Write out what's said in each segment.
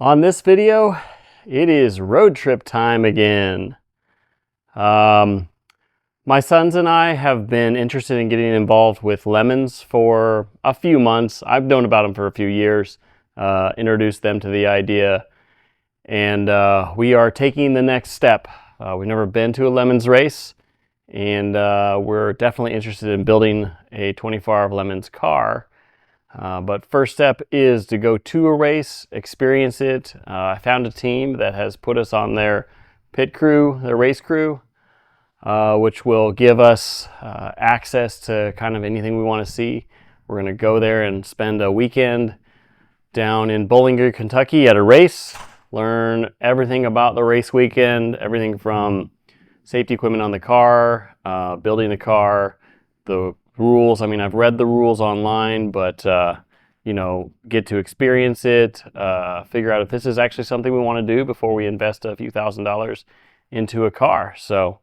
On this video, it is road trip time again. My sons and I have been interested in getting involved with lemons for a few months. I've known about them for a few years, introduced them to the idea, and we are taking the next step. We've never been to a lemons race, and we're definitely interested in building a 24-hour lemons car. But first step is to go to a race, experience it. I found a team that has put us on their pit crew, their race crew, which will give us access to kind of anything we want to see. We're going to go there and spend a weekend down in Bowling Green, Kentucky at a race, learn everything about the race weekend, everything from safety equipment on the car, building the car, the rules. I mean, I've read the rules online, but get to experience it, figure out if this is actually something we want to do before we invest a few $1,000s into a car. So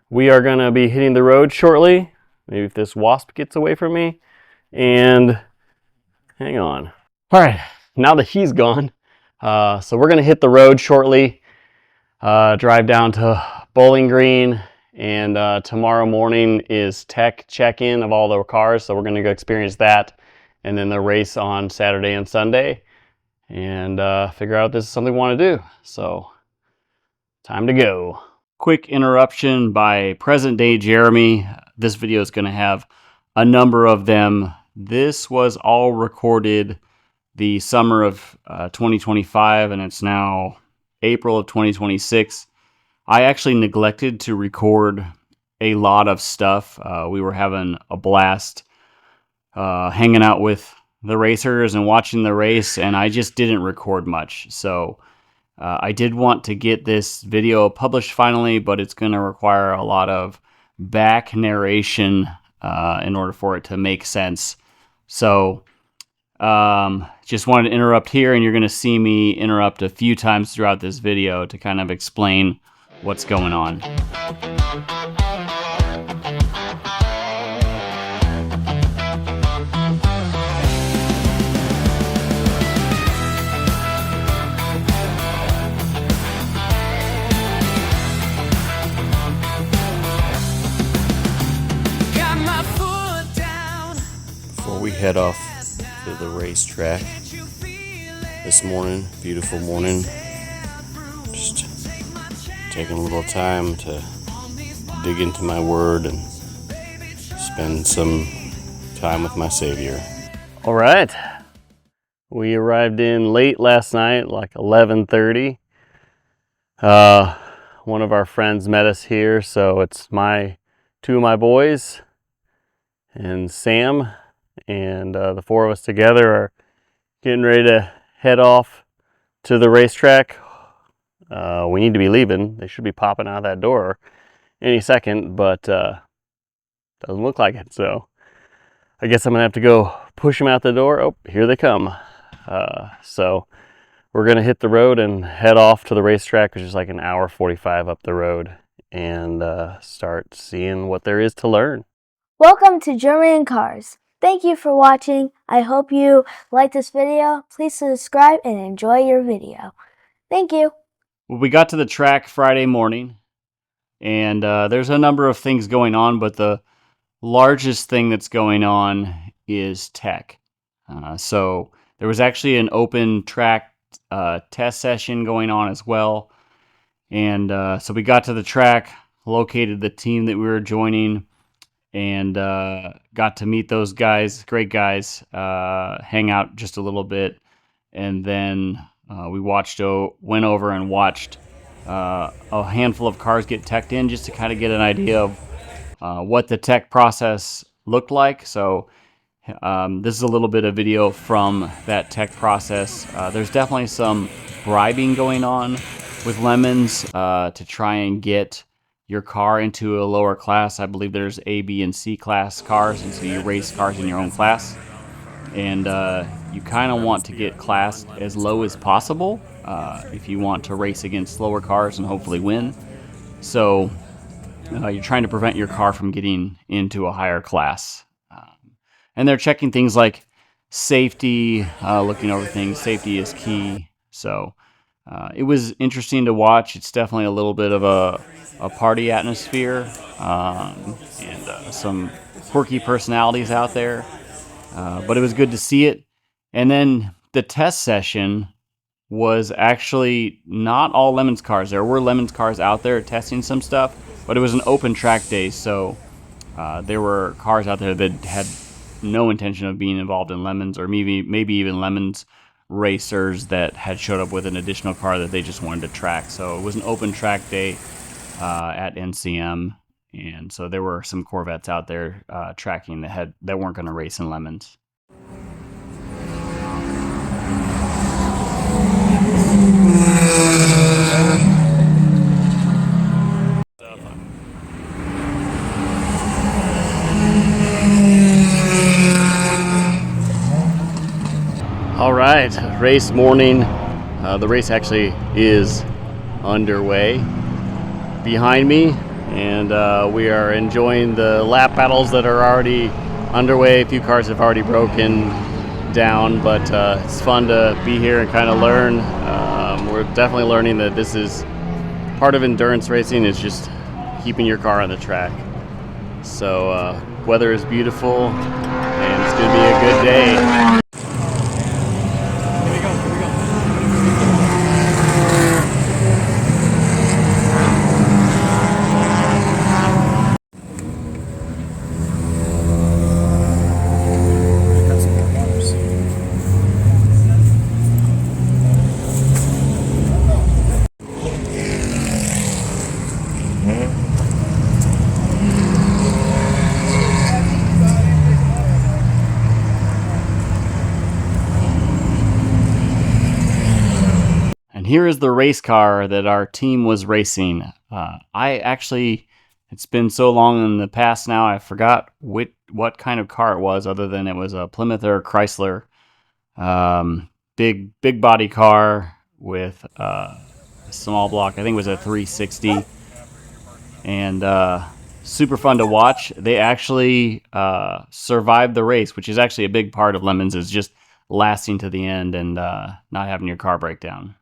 we are going to be hitting the road shortly. Maybe if this wasp gets away from me. And hang on. All right, now that he's gone, so we're going to hit the road shortly, drive down to Bowling Green. And tomorrow morning is tech check-in of all the cars, so we're going to go experience that, and then the race on Saturday and Sunday, and figure out if this is something we want to do. So, time to go. Quick interruption by present-day Jeremy. This video is going to have a number of them. This was all recorded the summer of 2025, and it's now April of 2026. I actually neglected to record a lot of stuff. We were having a blast hanging out with the racers and watching the race, and I just didn't record much. So I did want to get this video published finally, but it's going to require a lot of back narration in order for it to make sense. So just wanted to interrupt here, and you're going to see me interrupt a few times throughout this video to kind of explain what's going on. Before we head off to the racetrack this morning, beautiful morning, just taking a little time to dig into my word and spend some time with my Savior. All right, we arrived in late last night, like 11:30. One of our friends met us here, so it's two of my boys and Sam, and the four of us together are getting ready to head off to the racetrack. We need to be leaving. They should be popping out of that door any second, but doesn't look like it. So I guess I'm gonna have to go push them out the door. Oh, here they come. So we're gonna hit the road and head off to the racetrack, which is like an hour 45 up the road, and start seeing what there is to learn. Welcome to German Cars. Thank you for watching. I hope you like this video. Please subscribe and enjoy your video. Thank you. Well, we got to the track Friday morning, and there's a number of things going on, but the largest thing that's going on is tech. So there was actually an open track test session going on as well. And so we got to the track, located the team that we were joining, and got to meet those guys, great guys, hang out just a little bit, and then we went over and watched a handful of cars get teched in, just to kind of get an idea of what the tech process looked like. So this is a little bit of video from that tech process. There's definitely some bribing going on with lemons to try and get your car into a lower class. I believe there's A, B, and C class cars, and so you race cars in your own class. And you kind of want to get class as low as possible if you want to race against slower cars and hopefully win. So you're trying to prevent your car from getting into a higher class. And they're checking things like safety, looking over things. Safety is key. So it was interesting to watch. It's definitely a little bit of a party atmosphere, and some quirky personalities out there. But it was good to see it. And then the test session was actually not all Lemons cars. There were Lemons cars out there testing some stuff, but it was an open track day, so there were cars out there that had no intention of being involved in Lemons, or maybe even Lemons racers that had showed up with an additional car that they just wanted to track. So it was an open track day at NCM, and so there were some Corvettes out there tracking that weren't going to race in Lemons. All right, race morning. The race actually is underway behind me, and we are enjoying the lap battles that are already underway. A few cars have already broken down, but it's fun to be here and kind of learn. We're definitely learning that this is part of endurance racing, is just keeping your car on the track. So weather is beautiful, and it's going to be a good day. And here is the race car that our team was racing. It's been so long in the past now, I forgot what kind of car it was, other than it was a Plymouth or Chrysler. Big body car with a small block. I think it was a 360. And super fun to watch. They actually survived the race, which is actually a big part of Lemons, is just lasting to the end and not having your car break down.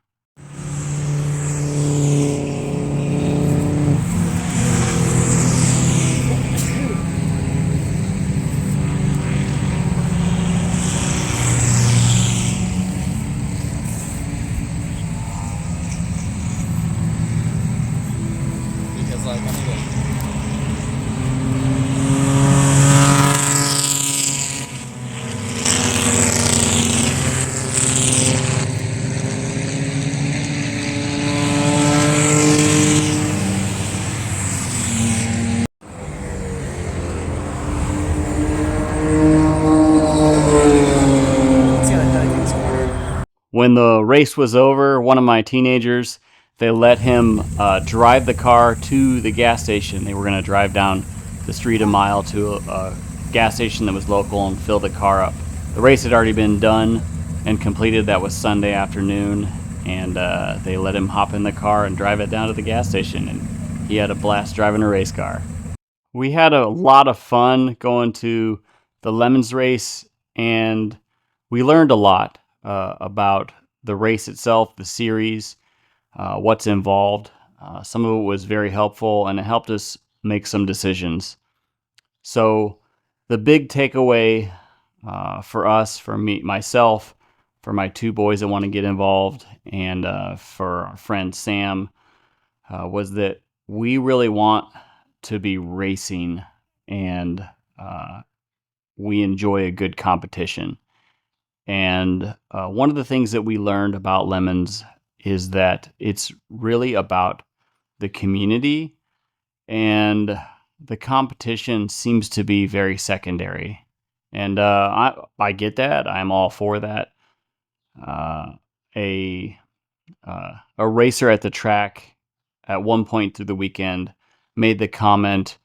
When the race was over, one of my teenagers, they let him drive the car to the gas station. They were going to drive down the street a mile to a gas station that was local and fill the car up. The race had already been done and completed. That was Sunday afternoon, and they let him hop in the car and drive it down to the gas station, and he had a blast driving a race car. We had a lot of fun going to the Lemons race, and we learned a lot about the race itself, the series, what's involved. Some of it was very helpful, and it helped us make some decisions. So the big takeaway for us, for myself, for my two boys that want to get involved, and for our friend Sam, was that we really want to be racing, and we enjoy a good competition. And one of the things that we learned about Lemons is that it's really about the community, and the competition seems to be very secondary. And I get that. I'm all for that. A racer at the track at one point through the weekend made the comment,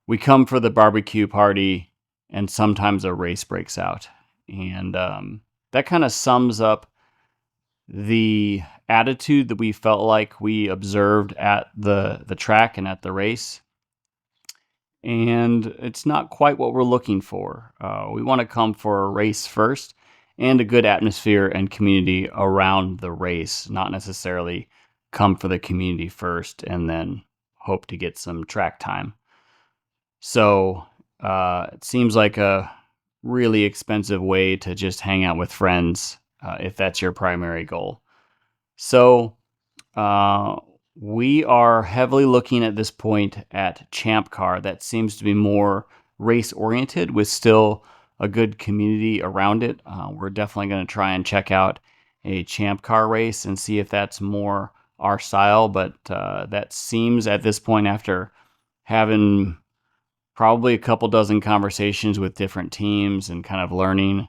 "We come for the barbecue party, and sometimes a race breaks out." And that kind of sums up the attitude that we felt like we observed at the track and at the race. And it's not quite what we're looking for. We want to come for a race first, and a good atmosphere and community around the race, not necessarily come for the community first and then hope to get some track time. So it seems like a really expensive way to just hang out with friends if that's your primary goal. So we are heavily looking at this point at Champ Car. That seems to be more race oriented with still a good community around it. We're definitely going to try and check out a Champ Car race and see if that's more our style. But that seems at this point, after having probably a couple dozen conversations with different teams and kind of learning,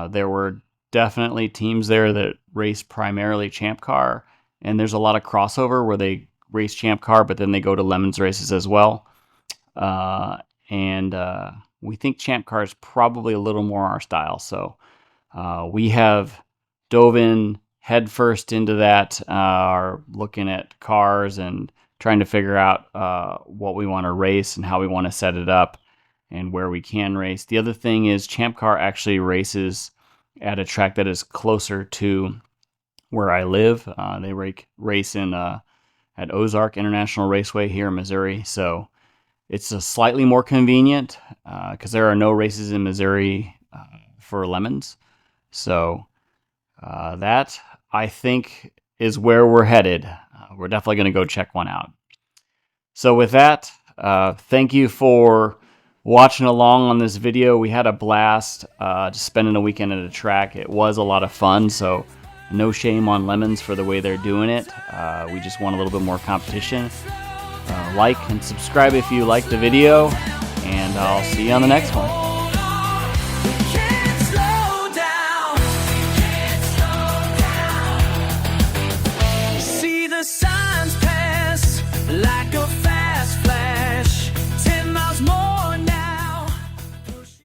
there were definitely teams there that race primarily Champ Car, and there's a lot of crossover where they race Champ Car, but then they go to Lemons races as well. And we think Champ Car is probably a little more our style. So we have dove in headfirst into that, are looking at cars and trying to figure out what we want to race and how we want to set it up and where we can race. The other thing is Champ Car actually races at a track that is closer to where I live. They race in at Ozark International Raceway here in Missouri. So it's a slightly more convenient because there are no races in Missouri for Lemons. So that, I think, is where we're headed. We're definitely going to go check one out. So with that, thank you for watching along on this video. We had a blast just spending a weekend at a track. It was a lot of fun, so no shame on Lemons for the way they're doing it. We just want a little bit more competition. Like and subscribe if you liked the video, and I'll see you on the next one.